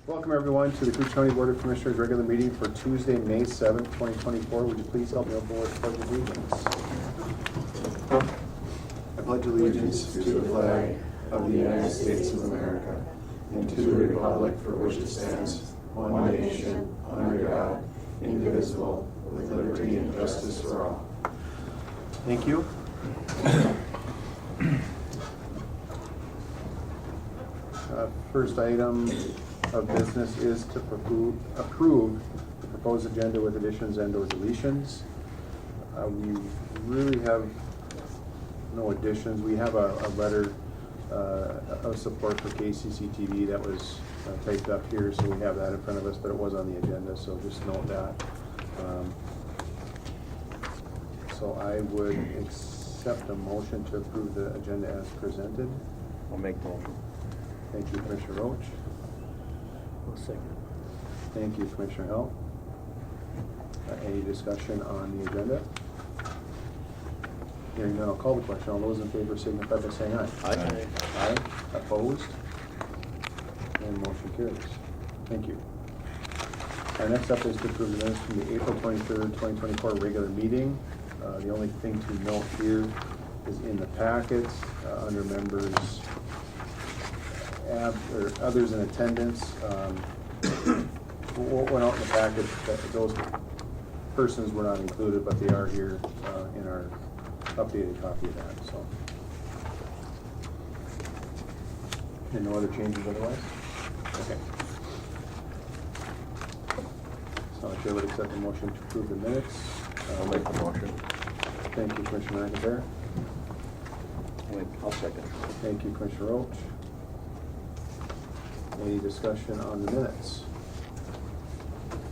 Welcome everyone to the Koochiching County Board of Commissioners regular meeting for Tuesday, May 7th, 2024. Would you please help me open with the Pledge of Allegiance? I pledge allegiance to the flag of the United States of America and to the republic for which it stands, one nation, under God, indivisible, with liberty and justice for all. Thank you. First item of business is to approve the proposed agenda with additions and or deletions. We really have no additions. We have a letter of support for KCCTV that was typed up here, so we have that in front of us, but it was on the agenda, so just note that. So I would accept a motion to approve the agenda as presented. I'll make the motion. Thank you, Commissioner Roach. I'll second. Thank you, Commissioner Hill. Any discussion on the agenda? Hearing none, I'll call the question. All those in favor signify by saying aye. Aye. Aye. Opposed? And motion carries. Thank you. Next up is to approve the minutes from the April 23rd, 2024 regular meeting. The only thing to note here is in the packets under members or others in attendance. What went out in the packet, those persons were not included, but they are here in our updated copy of that. So, and no other changes otherwise? Okay. So I chair would accept the motion to approve the minutes. I'll make the motion. Thank you, Commissioner McIntyre. I'll second. Thank you, Commissioner Roach. Any discussion on the minutes?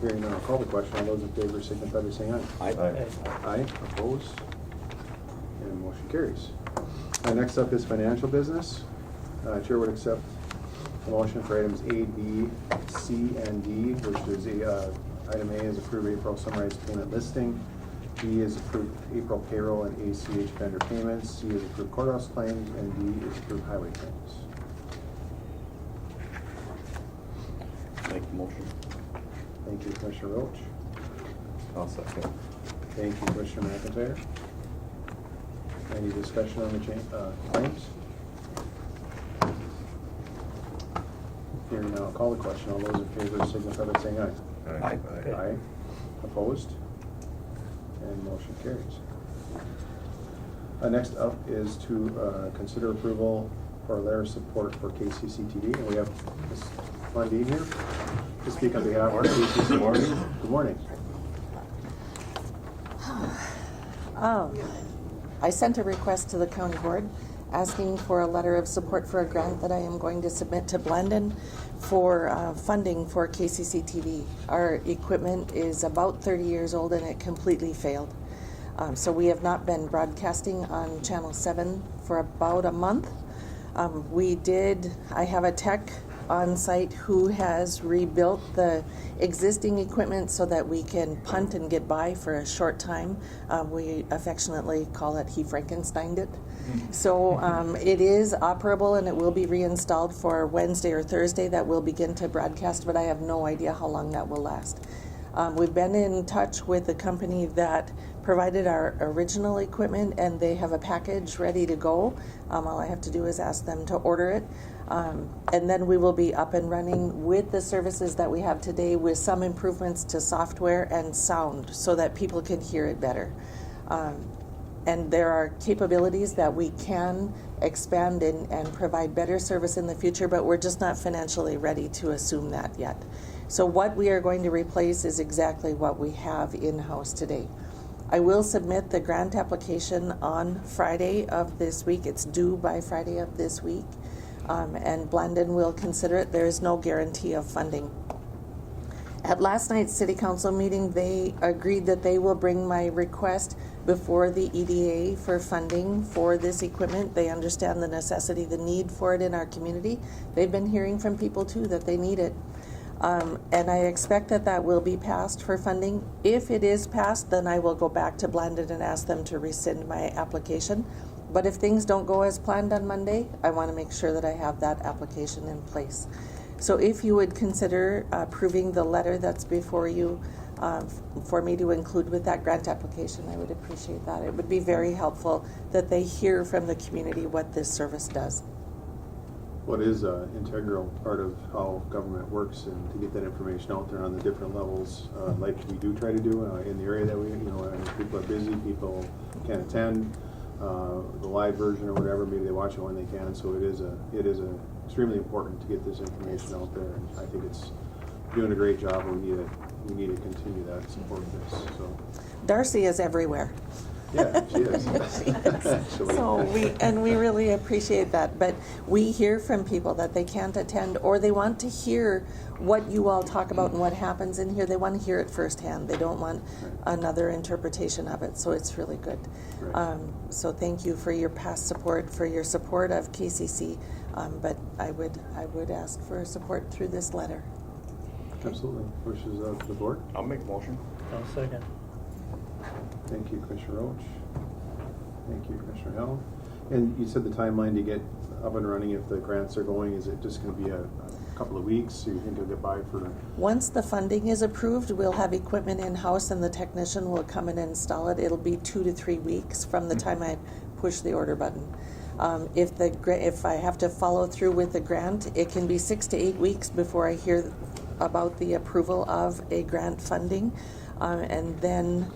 Hearing none, I'll call the question. All those in favor signify by saying aye. Aye. Aye. Opposed? And motion carries. Next up is financial business. Chair would accept the motion for items A, B, C, and D, which is item A is approved April summarized payment listing. B is approved April payroll and ACH vendor payments. C is approved courthouse claims, and D is approved highway claims. Make the motion. Thank you, Commissioner Roach. I'll second. Thank you, Commissioner McIntyre. Any discussion on the claims? Hearing now, I'll call the question. All those in favor signify by saying aye. Aye. Aye. Opposed? And motion carries. Next up is to consider approval for a letter of support for KCCTV. And we have Ms. Lundin here to speak on behalf of KCCTV. Good morning. Good morning. I sent a request to the county board asking for a letter of support for a grant that I am going to submit to Blandon for funding for KCCTV. Our equipment is about 30 years old and it completely failed. So we have not been broadcasting on Channel 7 for about a month. I have a tech on site who has rebuilt the existing equipment so that we can punt and get by for a short time. We affectionately call it he Frankensteined it. So it is operable and it will be reinstalled for Wednesday or Thursday. That will begin to broadcast, but I have no idea how long that will last. We've been in touch with the company that provided our original equipment and they have a package ready to go. All I have to do is ask them to order it. And then we will be up and running with the services that we have today with some improvements to software and sound so that people can hear it better. And there are capabilities that we can expand and provide better service in the future, but we're just not financially ready to assume that yet. So what we are going to replace is exactly what we have in-house today. I will submit the grant application on Friday of this week. It's due by Friday of this week. And Blandon will consider it. There is no guarantee of funding. At last night's City Council meeting, they agreed that they will bring my request before the EDA for funding for this equipment. They understand the necessity, the need for it in our community. They've been hearing from people too that they need it. And I expect that that will be passed for funding. If it is passed, then I will go back to Blandon and ask them to rescind my application. But if things don't go as planned on Monday, I want to make sure that I have that application in place. So if you would consider approving the letter that's before you for me to include with that grant application, I would appreciate that. It would be very helpful that they hear from the community what this service does. What is an integral part of how government works, and to get that information out there on the different levels, like we do try to do in the area that we, people are busy, people can't attend the live version or whatever. Maybe they watch it when they can. So it is extremely important to get this information out there, and I think it's doing a great job. We need to continue that and support this. So Darcy is everywhere. yeah, she is. She is. Actually. So we really appreciate that. But we hear from people that they can't attend, or they want to hear what you all talk about and what happens in here. They want to hear it firsthand. They don't want another interpretation of it. So it's really good. Right. So thank you for your past support, for your support of KCC. But I would ask for support through this letter. Absolutely. Wishes of the board. I'll make a motion. I'll second. Thank you, Commissioner Roach. Thank you, Commissioner Hill. And you said the timeline to get up and running if the grants are going, is it just going to be a couple of weeks? So you think you'll get by for... Once the funding is approved, we'll have equipment in-house and the technician will come and install it. It'll be 2 to 3 weeks from the time I push the order button. If I have to follow through with the grant, it can be 6 to 8 weeks before I hear about the approval of a grant funding. And then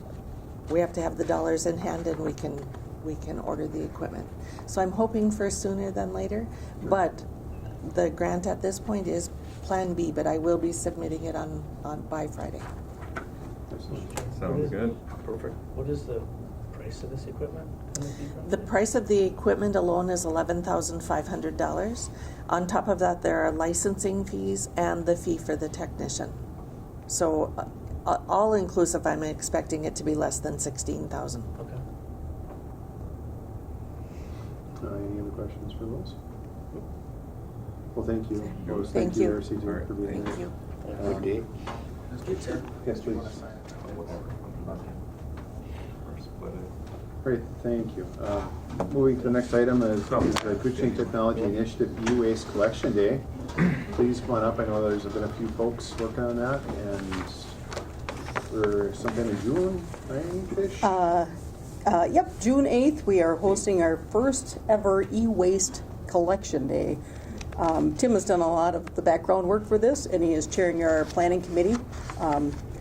we have to have the dollars in hand and we can order the equipment. So I'm hoping for sooner than later, but the grant at this point is Plan B, but I will be submitting it on by Friday. Absolutely. Sounds good. Perfect. What is the price of this equipment? The price of the equipment alone is $11,500. On top of that, there are licensing fees and the fee for the technician. So all inclusive, I'm expecting it to be less than $16,000. Okay. Any other questions for Lois? Well, thank you. Lois, Thank you. RCT, All right, for being Thank here. you. Good day. Yes, please. Great, thank you. Moving to the next item is the Koochiching Technology Initiative E-Waste Collection Day. Please come on up. I know there's been a few folks working on that, and we're sometime in June, right-ish? Yep, June 8th, we are hosting our first ever e-waste collection day. Tim has done a lot of the background work for this, and he is chairing our planning committee,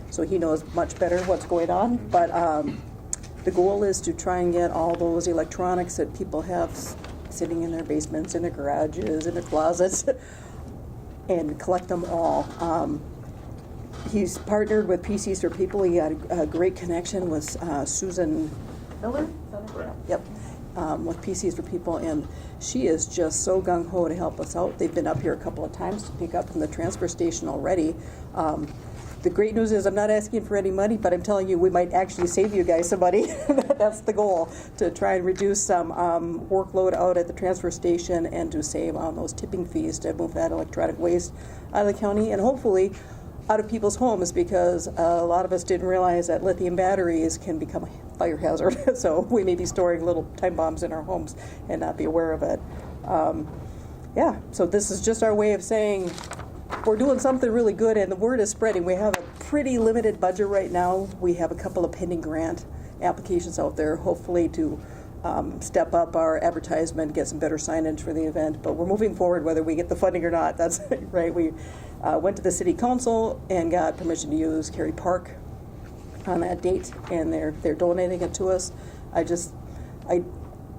so he knows much better what's going on. But the goal is to try and get all those electronics that people have sitting in their basements, in their garages, in their closets, and collect them all. He's partnered with PCs for People. He had a great connection with Susan Miller? Yep, with PCs for People, and she is just so gung-ho to help us out. They've been up here a couple of times to pick up from the transfer station already. The great news is I'm not asking for any money, but I'm telling you we might actually save you guys some money. That's the goal, to try and reduce some workload out at the transfer station and to save on those tipping fees to move that electronic waste out of the county and hopefully out of people's homes, because a lot of us didn't realize that lithium batteries can become a fire hazard. So we may be storing little time bombs in our homes and not be aware of it. Yeah, so this is just our way of saying we're doing something really good, and the word is spreading. We have a pretty limited budget right now. We have a couple of pending grant applications out there, hopefully to step up our advertisement, get some better signage for the event. But we're moving forward whether we get the funding or not. That's right. We went to the city council and got permission to use Cary Park on that date, and they're donating it to us.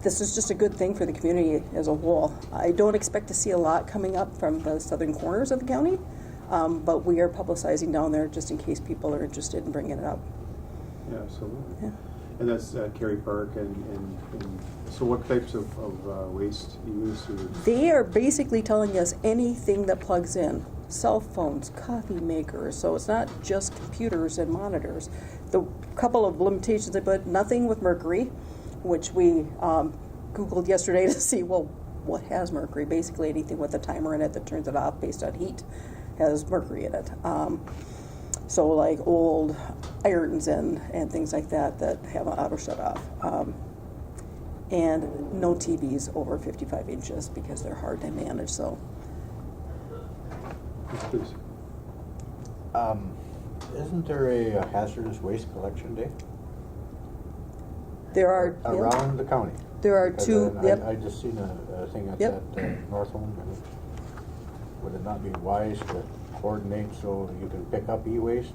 This is just a good thing for the community as a whole. I don't expect to see a lot coming up from the southern corners of the county, but we are publicizing down there just in case people are interested in bringing it up. Yeah, absolutely. Yeah. And that's Cary Park, and so what types of waste you use? They are basically telling us anything that plugs in. Cell phones, coffee makers, so it's not just computers and monitors. The couple of limitations, but nothing with mercury, which we Googled yesterday to see, well, what has mercury? Basically anything with a timer in it that turns it off based on heat has mercury in it. So like old irons and things like that have an auto shut off. And no TVs over 55 inches because they're hard to manage. So Yes, please. Isn't there a hazardous waste collection day There are, around the county? there are Because two, I just seen a thing that's Yep. at Northland. And would it not be wise to coordinate so you can pick up e-waste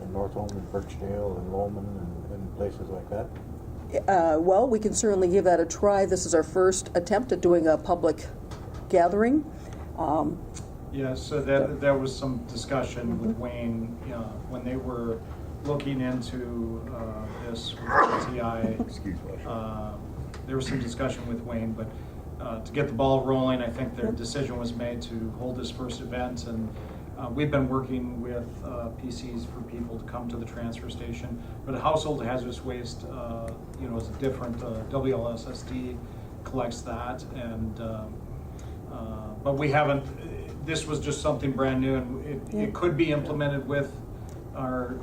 in Northland and Birchdale and Lowman and places like that? Well, we can certainly give that a try. This is our first attempt at doing a public gathering. Yes, so there was some discussion with Wayne, when they were looking into this with TI. Excuse me. There was some discussion with Wayne, but to get the ball rolling, I think their decision was made to hold this first event, and we've been working with PCs for people to come to the transfer station. But household hazardous waste, is a different, WLSSD collects that, and but we haven't, this was just something brand new, and it could be implemented with our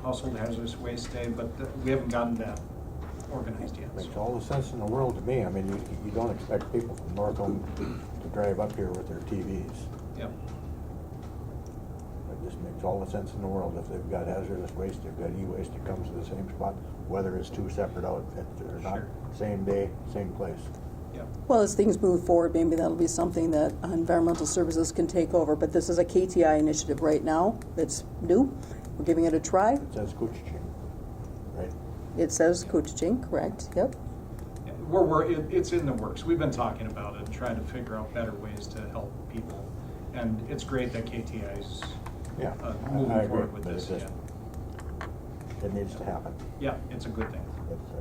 household hazardous waste day, but we haven't gotten that organized yet. Makes all the sense in the world to me. I mean, you don't expect people from Northland to drive up here with their TVs. Yep. It just makes all the sense in the world. If they've got hazardous waste, they've got e-waste, it comes to the same spot, whether it's two separate outfits or not, Sure. same day, same place. Yep. Well, as things move forward, maybe that'll be something that environmental services can take over. But this is a KTI initiative right now. It's new. We're giving it a try. It says Koochiching, right? It says Koochiching, correct? Yep. It's in the works. We've been talking about it and trying to figure out better ways to help people. And it's great that KTI is Yeah, moving I agree, forward with but this. it's just, it needs to happen. Yeah, it's a good thing. It's,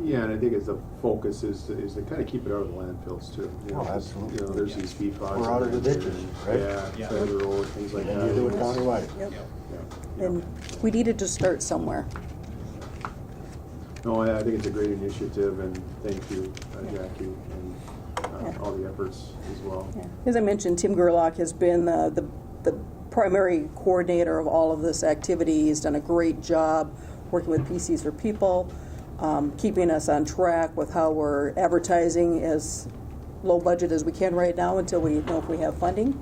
Yeah, and I think the focus is to kind of keep it out of the landfills too. You know, Oh, 'cause, absolutely. You know, there's these PFAS. We're out of the ditches, right? Yeah, Yeah. side of the road, things like and that. you do it countywide. Yep. Yeah. And we needed to start somewhere. No, I think it's a great initiative, and thank you, Jackie, and Yeah. all the efforts as well. Yeah. As I mentioned, Tim Gerlach has been the primary coordinator of all of this activity. He's done a great job working with PCs for People, keeping us on track with how we're advertising as low budget as we can right now until we know if we have funding.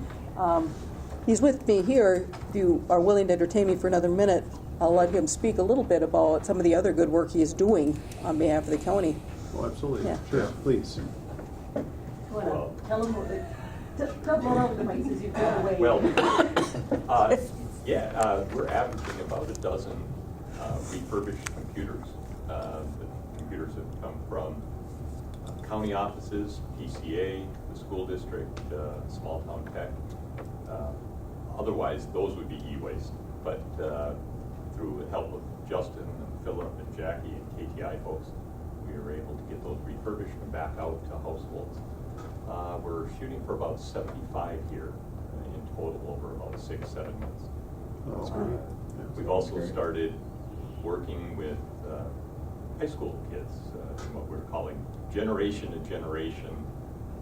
He's with me here. If you are willing to entertain me for another minute, I'll let him speak a little bit about some of the other good work he is doing on behalf of the county. Oh, absolutely, Yeah. sure, please. Well, Tell him over the mic as you go away. well, we're averaging about a dozen refurbished computers. The computers have come from county offices, PCA, the school district, small town tech. Otherwise, those would be e-waste. But through the help of Justin and Philip and Jackie and KTI folks, we were able to get those refurbished and back out to households. We're shooting for about 75 here in total over about 6-7 months. Oh, that's great. Yeah. We've also started working with high school kids in what we're calling generation-to-generation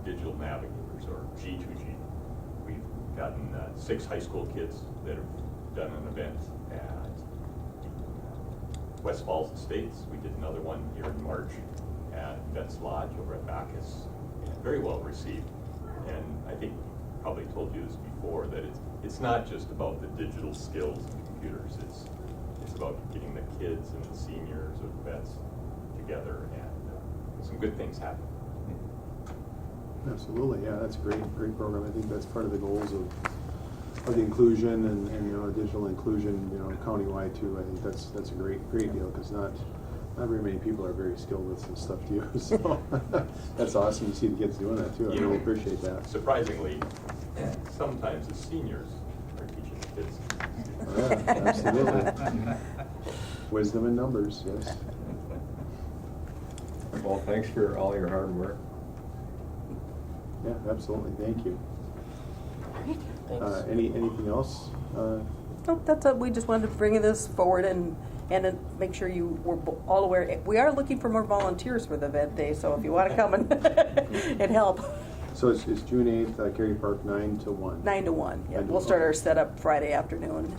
digital navigators, or G2G. We've gotten 6 high school kids that have done an event at West Falls Estates. We did another one here in March at Vets Lodge over at Bacchus. Very well received. And I think probably told you this before, that it's not just about the digital skills of computers. It's about getting the kids and the seniors of vets together, and some good things happen. Absolutely, yeah, that's a great program. I think that's part of the goals of the inclusion and digital inclusion, countywide too. I think that's a great deal, because not very many people are very skilled with some stuff to use. So that's awesome to see the kids doing that too. I really appreciate that. Surprisingly, sometimes the seniors are teaching the kids. Oh, yeah, absolutely. Wisdom in numbers, yes. Well, thanks for all your hard work. Yeah, absolutely. Thank you. Thanks. Anything else? Nope, that's it. We just wanted to bring this forward and make sure you were all aware. We are looking for more volunteers for the event day, so if you want to come and help. So it's June 8th, Cary Park, 9 to 1. 9 to 1. Yeah, 9 to we'll start 1. our setup Friday afternoon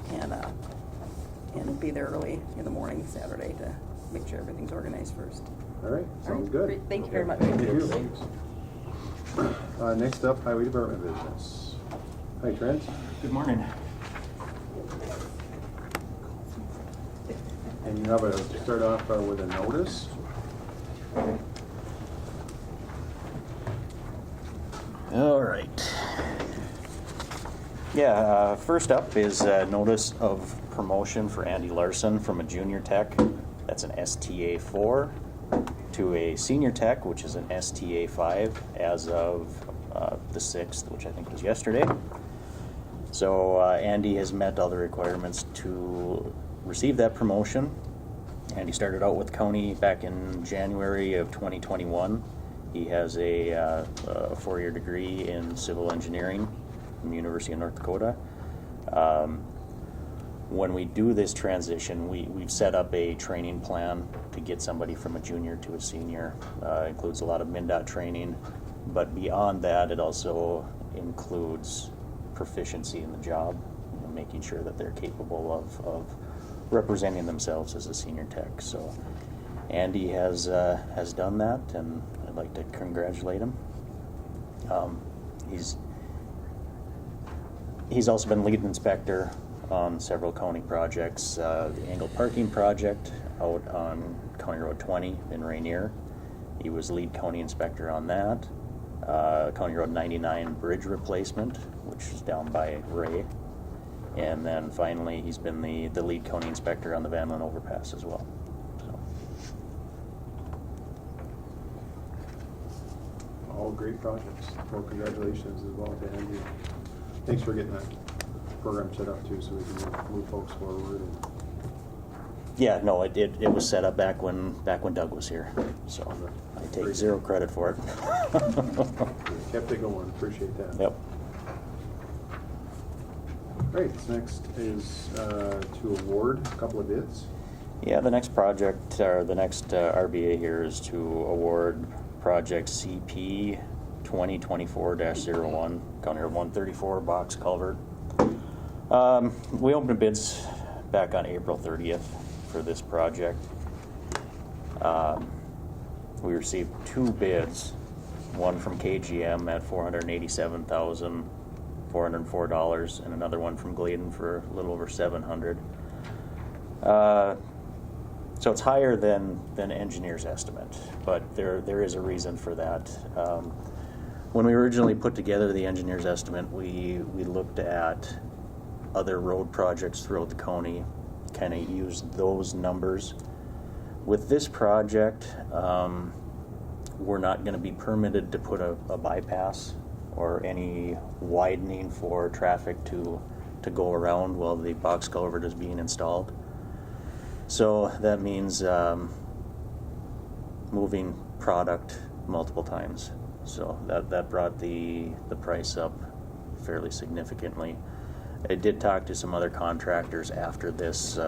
and be there early in the morning Saturday to make sure everything's organized first. All right, All sounds right, good. great. Thank you very much. Thank you. Thanks. Next up, Highway Department business. Hi, Trent. Good morning. And you have a, start off with a notice. All right. Yeah, first up is a notice of promotion for Andy Larson from a junior tech, that's an STA 4, to a senior tech, which is an STA 5, as of the 6th, which I think was yesterday. So Andy has met all the requirements to receive that promotion. Andy started out with county back in January of 2021. He has a 4-year degree in civil engineering from the University of North Dakota. When we do this transition, we've set up a training plan to get somebody from a junior to a senior. Includes a lot of MnDOT training, but beyond that, it also includes proficiency in the job, making sure that they're capable of representing themselves as a senior tech. So Andy has done that, and I'd like to congratulate him. He's also been lead inspector on several county projects. The Angle Parking Project out on County Road 20 in Rainier. He was lead county inspector on that. County Road 99 bridge replacement, which is down by Ray. And then finally, he's been the lead county inspector on the Van Linn overpass as well. So. All great projects. Well, congratulations as well to Andy. Thanks for getting that program set up too, so we can move folks forward. And Yeah, no, it was set up back when Doug was here, so I take zero credit for it. kept it going. Appreciate that. Yep. Great. Next is to award a couple of bids. Yeah, the next project, or the next RBA here is to award project CP 2024-01, County Road 134 box culvert. We opened bids back on April 30th for this project. We received 2 bids, one from KGM at $487,404, and another one from Gladen for a little over $700. So it's higher than engineer's estimate, but there is a reason for that. When we originally put together the engineer's estimate, we looked at other road projects throughout the county, kind of used those numbers. With this project, we're not going to be permitted to put a bypass or any widening for traffic to go around while the box culvert is being installed. So that means moving product multiple times. So that brought the price up fairly significantly. I did talk to some other contractors after this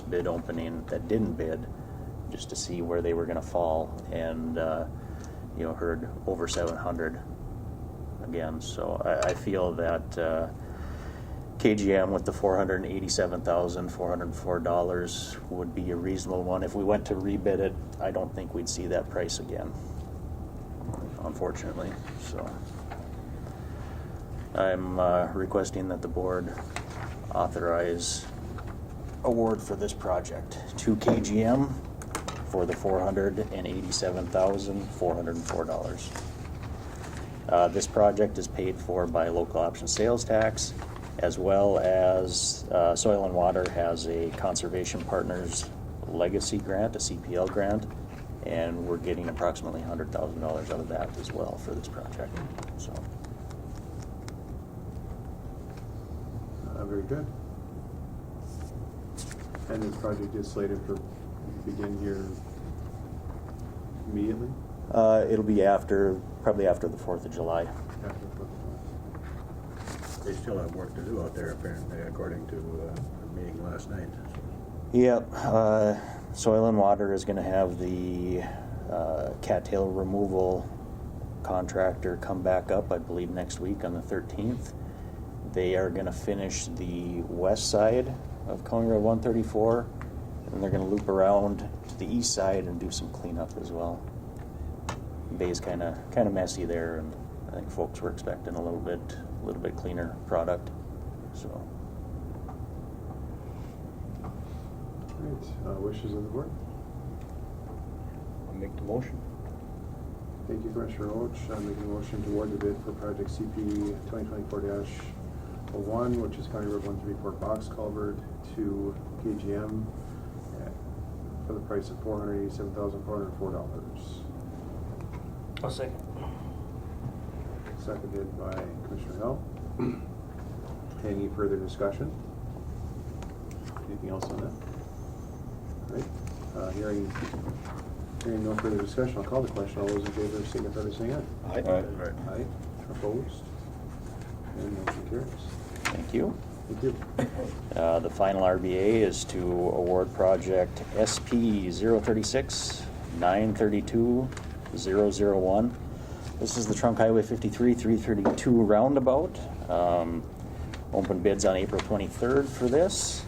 bid opening that didn't bid, just to see where they were going to fall, and heard over 700 again. So I feel that KGM with the $487,404 would be a reasonable one. If we went to rebid it, I don't think we'd see that price again, unfortunately. So I'm requesting that the board authorize award for this project to KGM for the $487,404. This project is paid for by local option sales tax, as well as Soil and Water has a Conservation Partners Legacy Grant, a CPL grant, and we're getting approximately $100,000 out of that as well for this project. So. Very good. And this project is slated for begin here immediately? It'll be probably after the 4th of July. After the 4th of July. They still have work to do out there, apparently, according to the meeting last night. Yep. Soil and Water is going to have the cattail removal contractor come back up, I believe, next week on the 13th. They are going to finish the west side of County Road 134, and they're going to loop around to the east side and do some cleanup as well. bay's kind of messy there, and I think folks were expecting a little bit cleaner product. So, Great. Wishes of the board? I'll make the motion. Thank you, Commissioner Roach. I'm making a motion to award the bid for project CP 2024-01, which is County Road 134 box culvert to KGM for the price of $487,404. I'll second. Seconded by Commissioner Hill. Any further discussion? Anything else on that? All right. Hearing no further discussion, I'll call the question. All those in favor signify by saying aye. Aye. Aye. Opposed? And motion carries. thank you. Thank you. The final RBA is to award project SP 036 932 001. This is the Trunk Highway 53 332 roundabout. Open bids on April 23rd for this.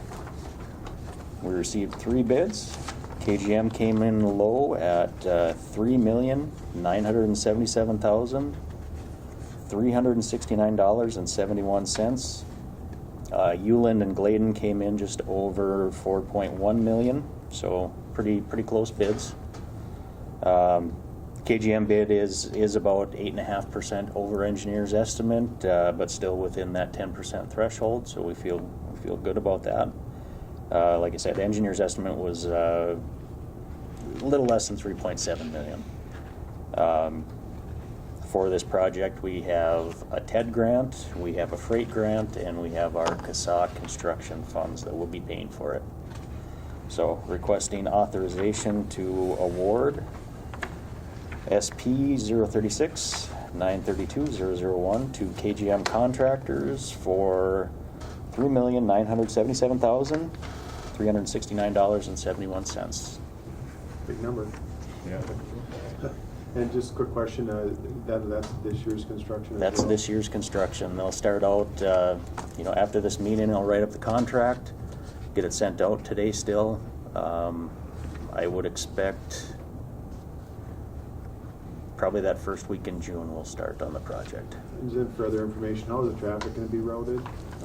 We received 3 bids. KGM came in low at $3,977,369.71. Uland and Gladen came in just over $4.1 million, so pretty close bids. KGM bid is about 8.5% over engineer's estimate, but still within that 10% threshold, so we feel good about that. Like I said, engineer's estimate was a little less than $3.7 million. For this project, we have a TED grant, we have a freight grant, and we have our CASA construction funds that will be paying for it. So, requesting authorization to award SP 036 932 001 to KGM contractors for $3,977,369.71. Big number. Yeah. And just a quick question, that's this year's construction as That's well? this year's construction. They'll start out, after this meeting, I'll write up the contract, get it sent out today still. I would expect probably that first week in June we'll start on the project. And then for other information, how is the traffic going to be routed?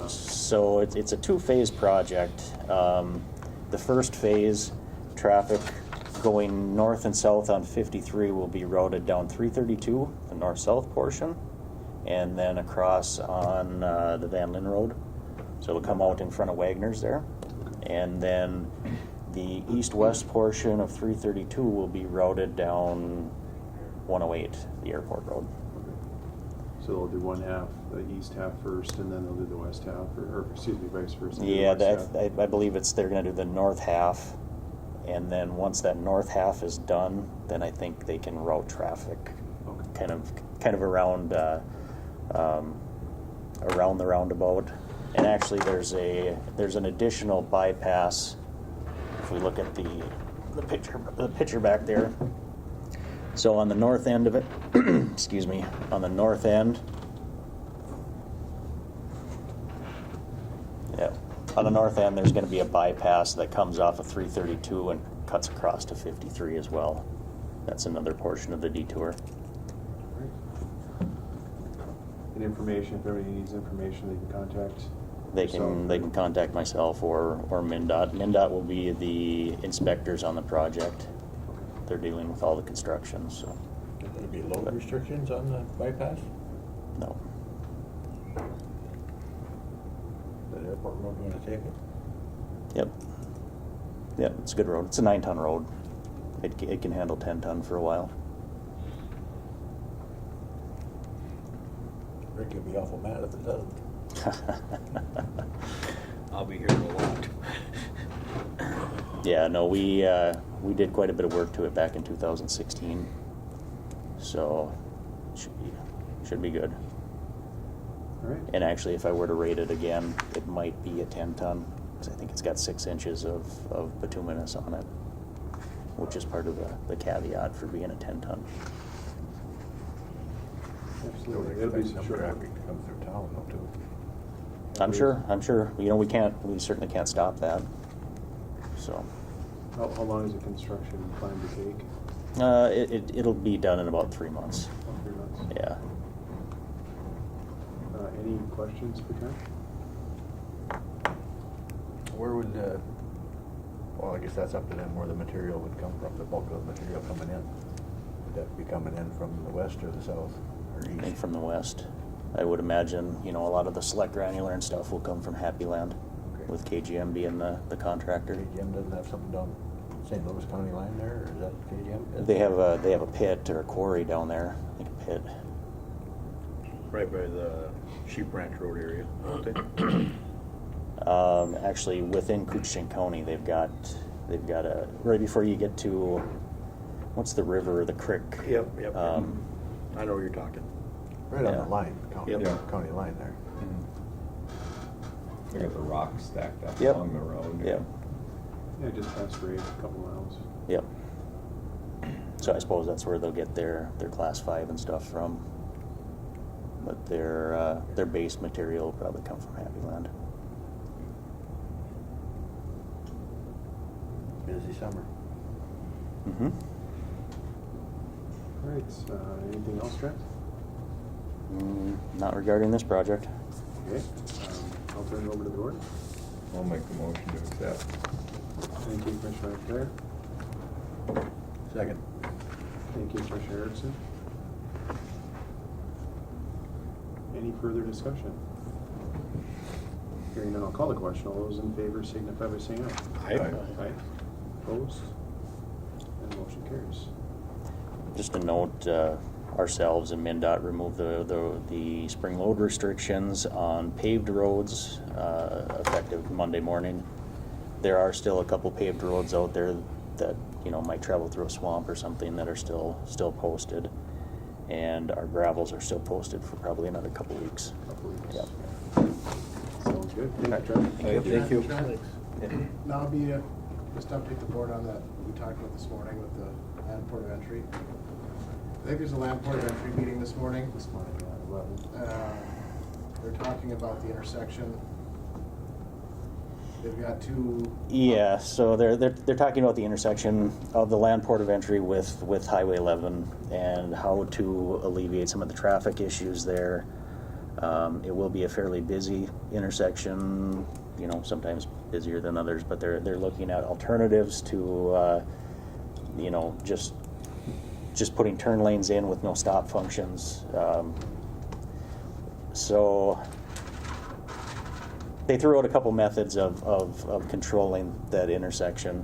So it's a 2-phase project. The first phase, traffic going north and south on 53 will be routed down 332, the north-south portion, and then across on the Van Linn Road. So it'll come out in front of Wagner's there. And then the east-west portion of 332 will be routed down 108, the airport road. Okay. So they'll do one half, the east half first, and then they'll do the west half, or excuse me, vice versa. Yeah, The west half. I believe they're going to do the north half, and then once that north half is done, then I think they can route traffic Okay. kind of around around the roundabout. And actually, there's an additional bypass. If we look at the picture back there. So on the north end of it, excuse me, on the north end. Yeah. On the north end, there's going to be a bypass that comes off of 332 and cuts across to 53 as well. That's another portion of the detour. Right. And information, if anybody needs information, they can contact They yourself, can contact myself or MnDOT. MnDOT will be the inspectors on the project. They're dealing with all the construction, so Will there be load restrictions on the bypass? no. The airport road going to take it? Yep. Yep, it's a good road. It's a 9-ton road. It can handle 10-ton for a while. Rick will be awful mad if it doesn't. I'll be here a lot. Yeah, no, we did quite a bit of work to it back in 2016, so it should be good. All right. And actually, if I were to rate it again, it might be a 10-ton, because I think it's got 6 inches of bituminous on it, which is part of the caveat for being a 10-ton. Absolutely. It'll be some Some short traffic to come through town though too. I'm sure. We certainly can't stop that. So, How long is the construction planned to take? It'll be done in about 3 months. About 3 months. Yeah. Any questions for Ken? Where would, well, I guess that's up to them where the material would come from, the bulk of the material coming in. Would that be coming in from the west or the south or I think east? from the west. I would imagine, a lot of the select granular and stuff will come from Happy Land, Okay. with KGM being the contractor. KGM doesn't have something down St. Louis County line there, or is that KGM? They have a pit or a quarry down there. I think a pit. Right by the Sheep Ranch Road area, don't they? Actually, within Koochiching County, they've got a right before you get to what's the river or the creek. Yep. Um, I know where you're talking. Right on Yeah. the line, county, Yep. county line there. They got the rocks stacked up Yep. along the road. Yep. Yeah, just past grade, a couple miles. Yep. So I suppose that's where they'll get their class 5 and stuff from. But their base material will probably come from Happy Land. Busy summer. Mm-hmm. All right, anything else, Trent? Not regarding this project. Okay, I'll turn it over to the board. I'll make the motion to accept. Thank you, Commissioner Claire. Second. Thank you, Commissioner Erickson. Any further discussion? Hearing none, I'll call the question. All those in favor signify by saying aye. Aye. Aye. Opposed? And motion carries. Just a note, ourselves and MnDOT removed the spring load restrictions on paved roads effective Monday morning. There are still a couple paved roads out there that might travel through a swamp or something that are still posted, and our gravels are still posted for probably another couple weeks. Couple weeks. Yep. Sounds good. Thank you, Trent. Thank you. Now I'll be, just update the board on that we talked about this morning with the land port of entry. I think there's a land port of entry meeting this morning. This morning at 11. They're talking about the intersection. They've got two. Yeah, so they're talking about the intersection of the land port of entry with Highway 11 and how to alleviate some of the traffic issues there. It will be a fairly busy intersection, sometimes busier than others, but they're looking at alternatives to just putting turn lanes in with no stop functions. So they threw out a couple methods of controlling that intersection.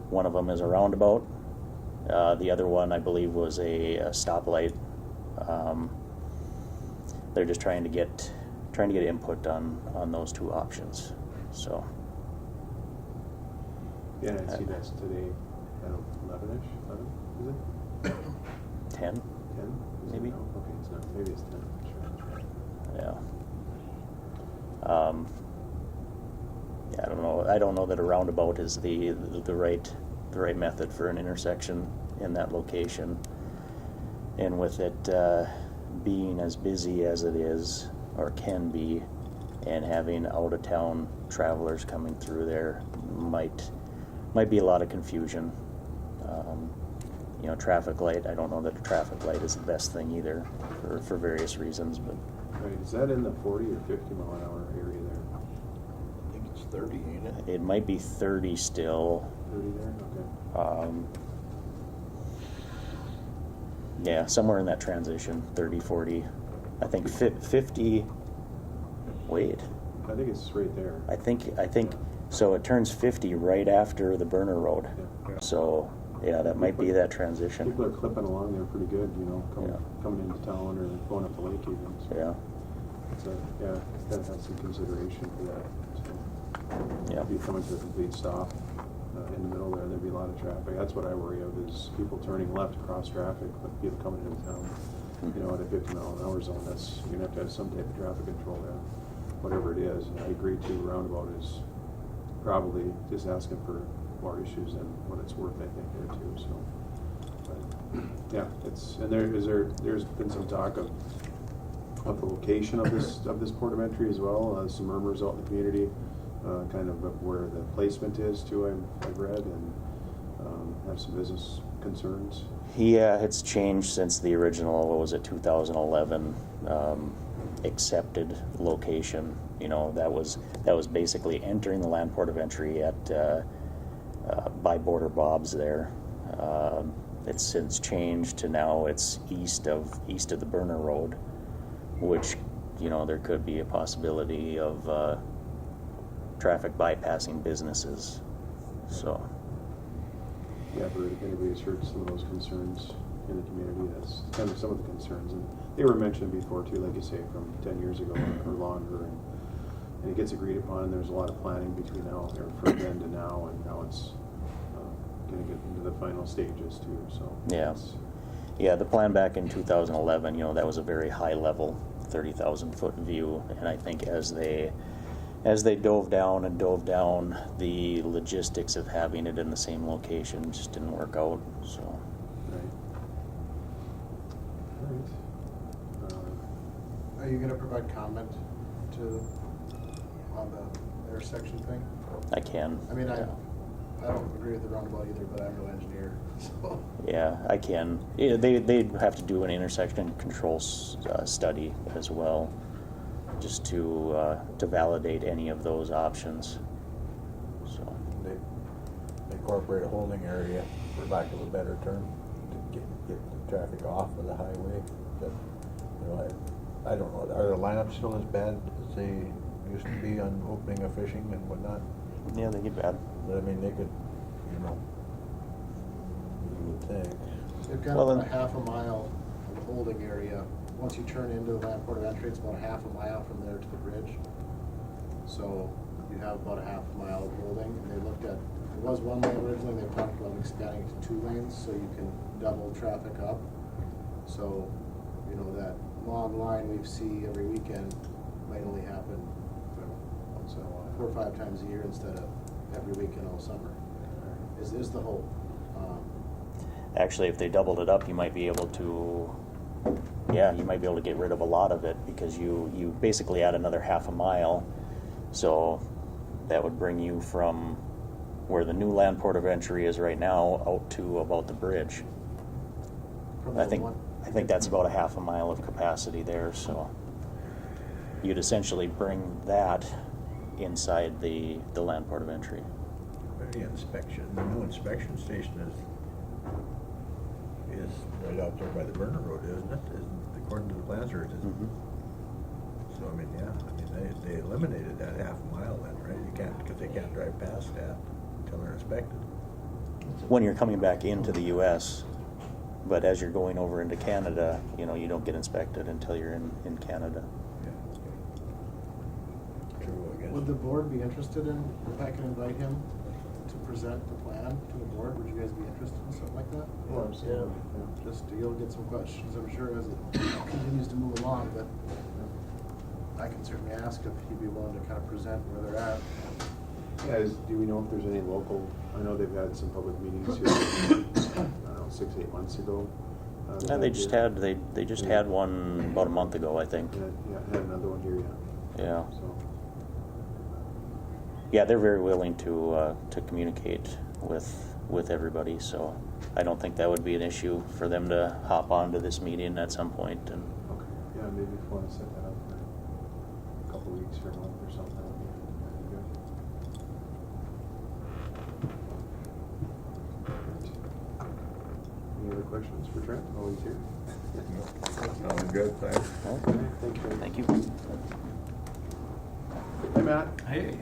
One of them is a roundabout. The other one, I believe, was a stoplight. They're just trying to get input on those two options. So Yeah, I see that's today at 11-ish. 11, is it? 10, 10? Is Maybe. It now? Okay, it's not. Maybe it's 10. Sure. yeah. Yeah, I don't know that a roundabout is the right method for an intersection in that location. And with it being as busy as it is or can be, and having out of town travelers coming through there might be a lot of confusion. Traffic light, I don't know that a traffic light is the best thing either for various reasons, but Right, is that in the 40 or 50 mile an hour area there? I think it's 30, ain't it? it might be 30 still. 30 there? Okay. Yeah, somewhere in that transition, 30, 40. I think 50, wait, I think it's right there. I think, so it turns 50 right after the Burner Road. Yeah. So, yeah, that might be that transition. People are clipping along there pretty good, Yeah. coming into town or going up the lake even. So Yeah, it's gotta have some consideration for that. So yeah. if you come into a complete stop in the middle there'd be a lot of traffic. That's what I worry of is people turning left across traffic, but people coming into town, at a 50 mile an hour zone. That's you're gonna have to have some type of traffic control there, whatever it is. And I agree too. Roundabout is probably just asking for more issues than what it's worth, I think, there too. So, but, yeah, there's been some talk of the location of this port of entry as well. Some murmurs out in the community, kind of where the placement is too. I've read, and have some business concerns. Yeah, it's changed since the original, what was it, 2011 accepted location. You know, that was basically entering the land port of entry at by Border Bob's there. It's since changed to now it's east of the Burner Road, which, you know, there could be a possibility of traffic bypassing businesses. So. Yeah, but if anybody's heard some of those concerns in the community, that's kind of some of the concerns. And they were mentioned before too, like you say, from 10 years ago or longer. And it gets agreed upon, and there's a lot of planning between now, or from then to now, and now it's going to get into the final stages too. So Yeah. Yeah, the plan back in 2011, you know, that was a very high level, 30,000 foot view. And I think as they dove down, the logistics of having it in the same location just didn't work out. So. Right. All right. Are you gonna provide comment on the intersection thing? I can. I mean, yeah. I don't agree with the roundabout either, but I'm no engineer, so. Yeah, I can. Yeah, they'd have to do an intersection control study as well, just to validate any of those options. So. They incorporate a holding area, for lack of a better term, to get the traffic off of the highway. But, you know, I don't know, are the lineups still as bad as they used to be on opening of fishing and whatnot? Yeah, they get bad. But I mean, they could, you know, you would think. They've got Well, about then- a half a mile of holding area. Once you turn into the land port of entry, it's about a half a mile from there to the bridge. So you have about a half a mile of holding, and they looked at, it was one lane originally, they talked about expanding it to 2 lanes, so you can double traffic up. So, you know, that long line we see every weekend might only happen, I don't know, once in a while, 4 or 5 times a year instead of every weekend all summer, is the hope. Actually, if they doubled it up, you might be able to get rid of a lot of it, because you basically add another half a mile. So that would bring you from where the new land port of entry is right now out to about the bridge. From I the think one- that's about a half a mile of capacity there. So you'd essentially bring that inside the land port of entry. The inspection, the new inspection station is right out there by the Burner Road, isn't it? According to the plans, or is it? Mm-hmm. So, I mean, yeah, they eliminated that half mile then, right? You can't, because they can't drive past that until they're inspected. When you're coming back into the U.S., but as you're going over into Canada, you know, you don't get inspected until you're in Canada. Yeah, okay. True, I guess. Would the board be interested in, if I can invite him to present the plan to the board, would you guys be interested in something like that? Oh, absolutely. Yeah, just, you'll get some questions, I'm sure, as it continues to move along, but I can certainly ask if he'd be willing to kind of present where they're at. Yeah, do we know if there's any local, I know they've had some public meetings here, I don't know, 6-8 months ago. Yeah, they just had one about a month ago, I think. Yeah, had another one here, yeah. Yeah. So, Yeah, they're very willing to communicate with everybody, so I don't think that would be an issue for them to hop onto this meeting at some point. And okay, yeah, maybe if you want to set that up for a couple of weeks or a month or something, that'd be good. Any other questions for Trent while he's here? Sounds good, thanks. Okay, thank you. thank you. Hey, Matt. Hey.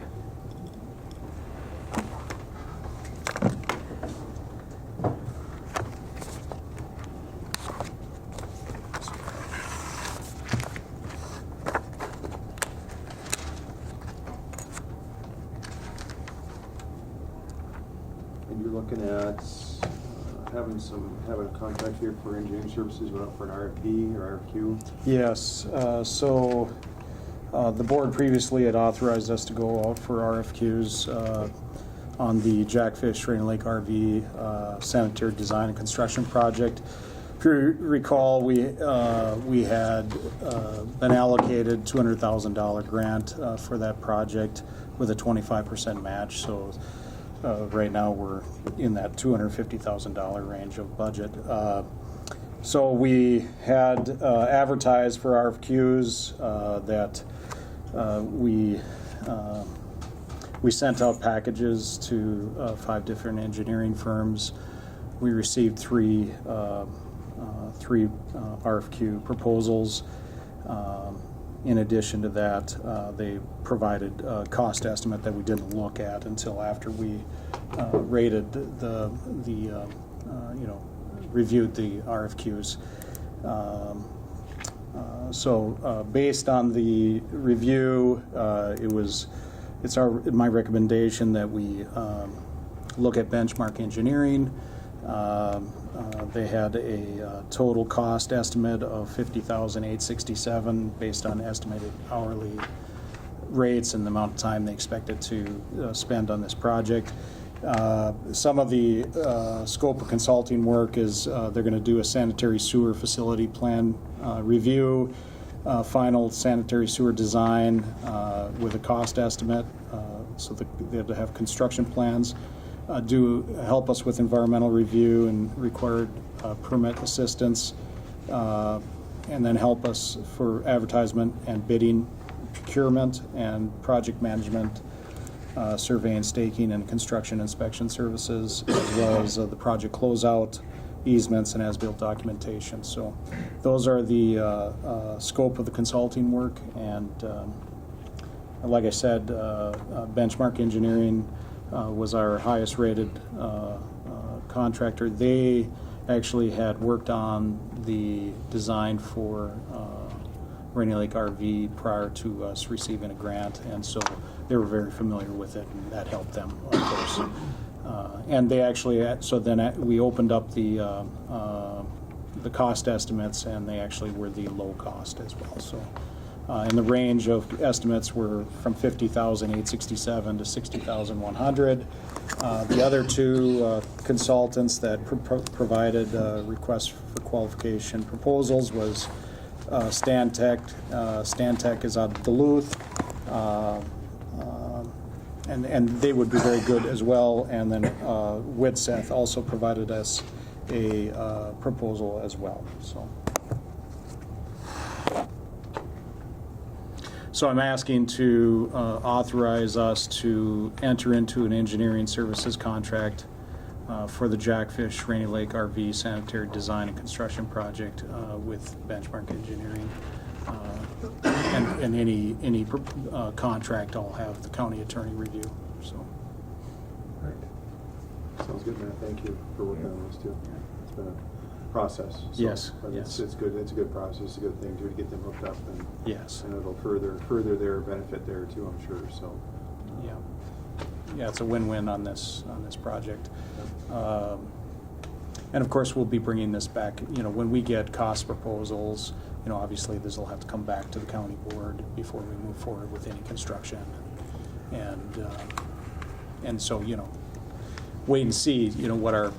And you're looking at having a contract here for engineering services, went up for an RFP or RFQ? Yes, so the board previously had authorized us to go out for RFQs on the Jackfish Rainy Lake RV sanitary design and construction project. If you recall, we had been allocated $200,000 grant for that project with a 25% match. So right now we're in that $250,000 range of budget. So we had advertised for RFQs that we sent out packages to 5 different engineering firms. We received three RFQ proposals. In addition to that, they provided a cost estimate that we didn't look at until after we rated reviewed the RFQs. So based on the review, it's my recommendation that we look at Benchmark Engineering. They had a total cost estimate of $50,867 based on estimated hourly rates and the amount of time they expected to spend on this project. Some of the scope of consulting work is they're going to do a sanitary sewer facility plan review, final sanitary sewer design with a cost estimate, so they have to have construction plans. Help us with environmental review and required permit assistance, and then help us for advertisement and bidding, procurement and project management, survey and staking and construction inspection services, as well as the project closeout, easements and as-built documentation. So those are the scope of the consulting work, and like I said, Benchmark Engineering was our highest rated contractor. They actually had worked on the design for Rainy Lake RV prior to us receiving a grant, and so they were very familiar with it, and that helped them, of course. And they actually, so then we opened up the cost estimates, and they actually were the low cost as well. So. And the range of estimates were from $50,867 to $60,100. The other two consultants that provided requests for qualification proposals was Stantec. Stantec is out of Duluth, and they would be very good as well. And then Whitseth also provided us a proposal as well. So I'm asking to authorize us to enter into an engineering services contract for the Jackfish Rainy Lake RV sanitary design and construction project with Benchmark Engineering. And any contract I'll have the county attorney review. So. All right. Sounds good, man. Thank you for working on this too. It's been a process. So, yes. But yes. It's good. It's a good process. It's a good thing to get them hooked up, and yes, and it'll further their benefit there too, I'm sure. So. Yeah, it's a win-win on this project. And of course, we'll be bringing this back. When we get cost proposals, obviously this will have to come back to the county board before we move forward with any construction, and so wait and see what our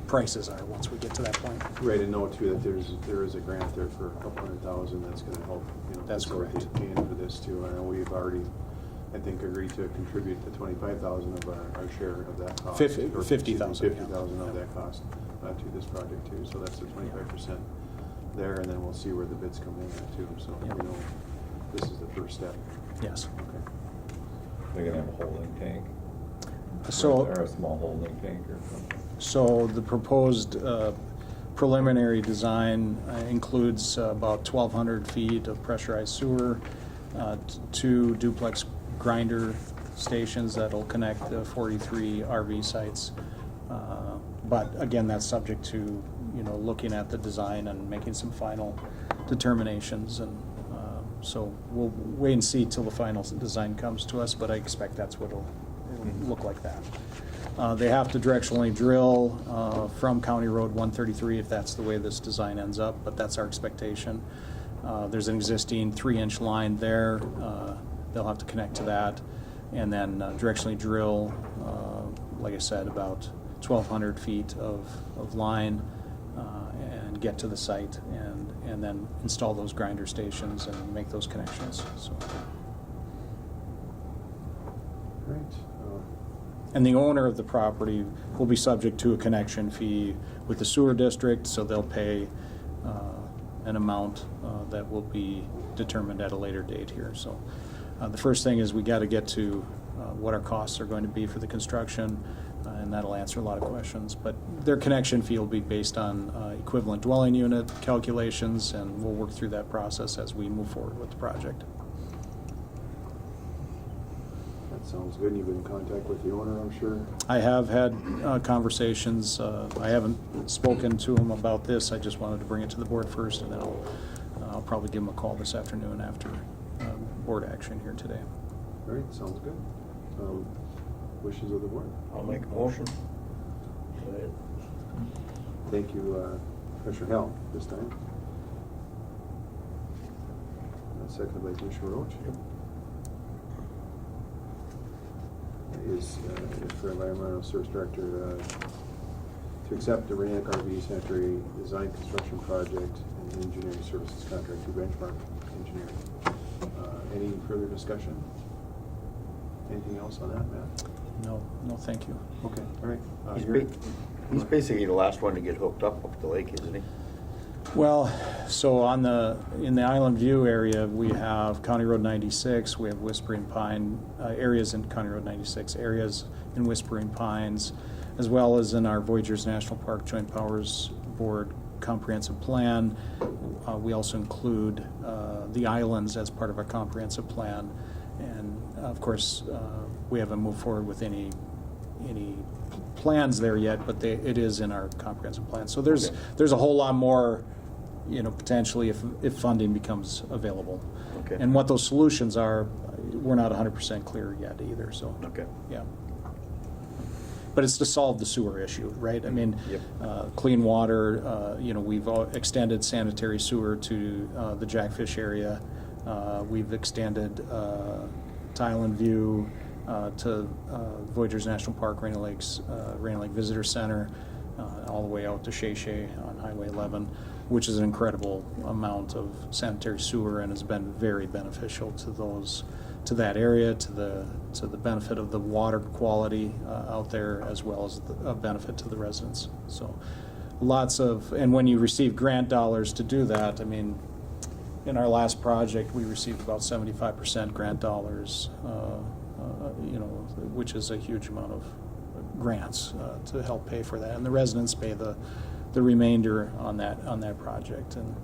prices are once we get to that point. Right, and know too that there is a grant there for a couple $100,000 that's going to help. That's correct. Paying for this too. I know we've already, I think, agreed to contribute the $25,000 of our share of that cost. $50,000. $50,000 of that cost to this project too. So that's the 25% there, and then we'll see where the bids come in at too. So Yep. we know this is the first step. Yes. Okay. They're gonna have a holding tank? So. Or a small holding tank or something? So the proposed preliminary design includes about 1,200 feet of pressurized sewer, 2 duplex grinder stations that'll connect the 43 RV sites. But again, that's subject to looking at the design and making some final determinations. And so we'll wait and see till the final design comes to us. But I expect that's what it'll look like that. They have to directionally drill from County Road 133 if that's the way this design ends up, but that's our expectation. There's an existing 3-inch line there. They'll have to connect to that, and then directionally drill, like I said, about 1,200 feet of line and get to the site, and then install those grinder stations and make those connections. So. And the owner of the property will be subject to a connection fee with the sewer district, so they'll pay an amount that will be determined at a later date here. So the first thing is we got to get to what our costs are going to be for the construction, and that'll answer a lot of questions. But their connection fee will be based on equivalent dwelling unit calculations, and we'll work through that process as we move forward with the project. That sounds good. You've been in contact with the owner, I'm sure? I have had conversations. I haven't spoken to him about this. I just wanted to bring it to the board first, and then I'll probably give him a call this afternoon after board action here today. All right, sounds good. Wishes of the board. I'll make a motion. Thank you, Commissioner Hell, this time. Seconded by Commissioner Roach. Is for Environmental Service Director to accept the Rainick RV Sanitary Design Construction Project and Engineering Services Contract to Benchmark Engineering. Any further discussion? Anything else on that, Matt? No, thank you. Okay, all right. He's basically the last one to get hooked up the lake, isn't he? Well, so in the Island View area, we have County Road 96, we have Whispering Pine, areas in County Road 96, areas in Whispering Pines, as well as in our Voyageurs National Park Joint Powers Board comprehensive plan. We also include the islands as part of our comprehensive plan. And of course, we haven't moved forward with any plans there yet, but it is in our comprehensive plan. So there's a whole lot more, potentially if funding becomes available. Okay. And what those solutions are, we're not 100% clear yet either. So Okay. yeah. But it's to solve the sewer issue, right? I mean, Yep. Clean water. We've extended sanitary sewer to the Jackfish area. We've extended to Island View, to Voyageurs National Park, Rainy Lake Visitor Center, all the way out to Shea on Highway 11, which is an incredible amount of sanitary sewer and has been very beneficial to that area, to the benefit of the water quality out there, as well as a benefit to the residents. So and when you receive grant dollars to do that, I mean, in our last project, we received about 75% grant dollars, which is a huge amount of grants to help pay for that, and the residents pay the remainder on that project, and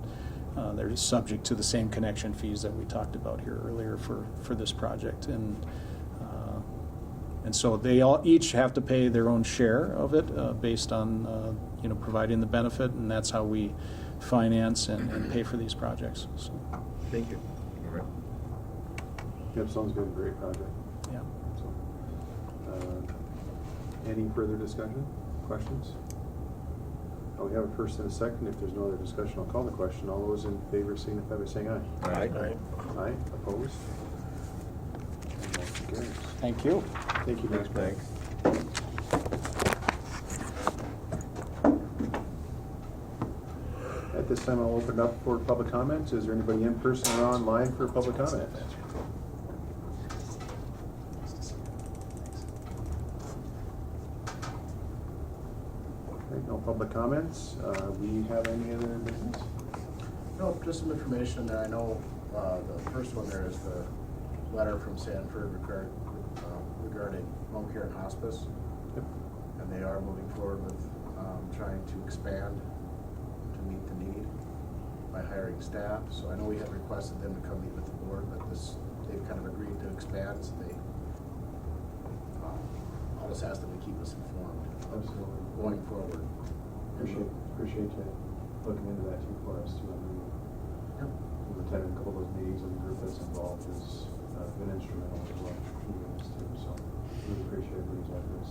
they're subject to the same connection fees that we talked about here earlier for this project, and so they each have to pay their own share of it based on providing the benefit, and that's how we finance and pay for these projects. So, Thank you. All right. Yep, sounds good. Great project. yeah. So, any further discussion? Questions? We have a first and a second. If there's no other discussion, I'll call the question. All those in favor signify by saying aye. Aye. Aye. Opposed? And motion carries. Thank you. Thank you, Max. Thanks. At this time, I'll open up for public comments. Is there anybody in person or online for public comment? Okay, no public comments. We have any other business? No, just some information there. I know the first one there is the letter from Sanford regarding home care and hospice. Yep. And they are moving forward with trying to expand to meet the need by hiring staff. So I know we had requested them to come meet with the board, but they've kind of agreed to expand, so I'll just ask them to keep us informed. Absolutely. Going forward. Appreciate you looking into that too for us too. I mean, Yep. we've attended a couple of those meetings, and the group that's involved has been instrumental as well in this too. So really appreciate everybody's efforts.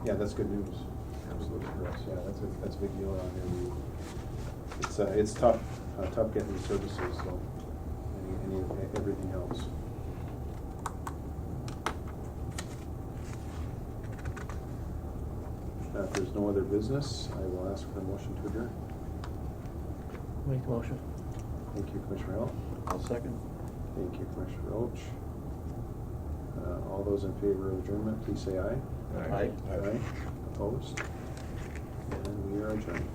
Yeah, that's good news. Absolutely for us. Yeah, that's a big deal around here. It's tough getting the services. So everything else. If there's no other business, I will ask for a motion to adjourn. Make a motion. Thank you, Commissioner Hill. I'll second. Thank you, Commissioner Roach. All those in favor of adjournment, please say aye. Aye. Aye. Opposed? And we are adjourned.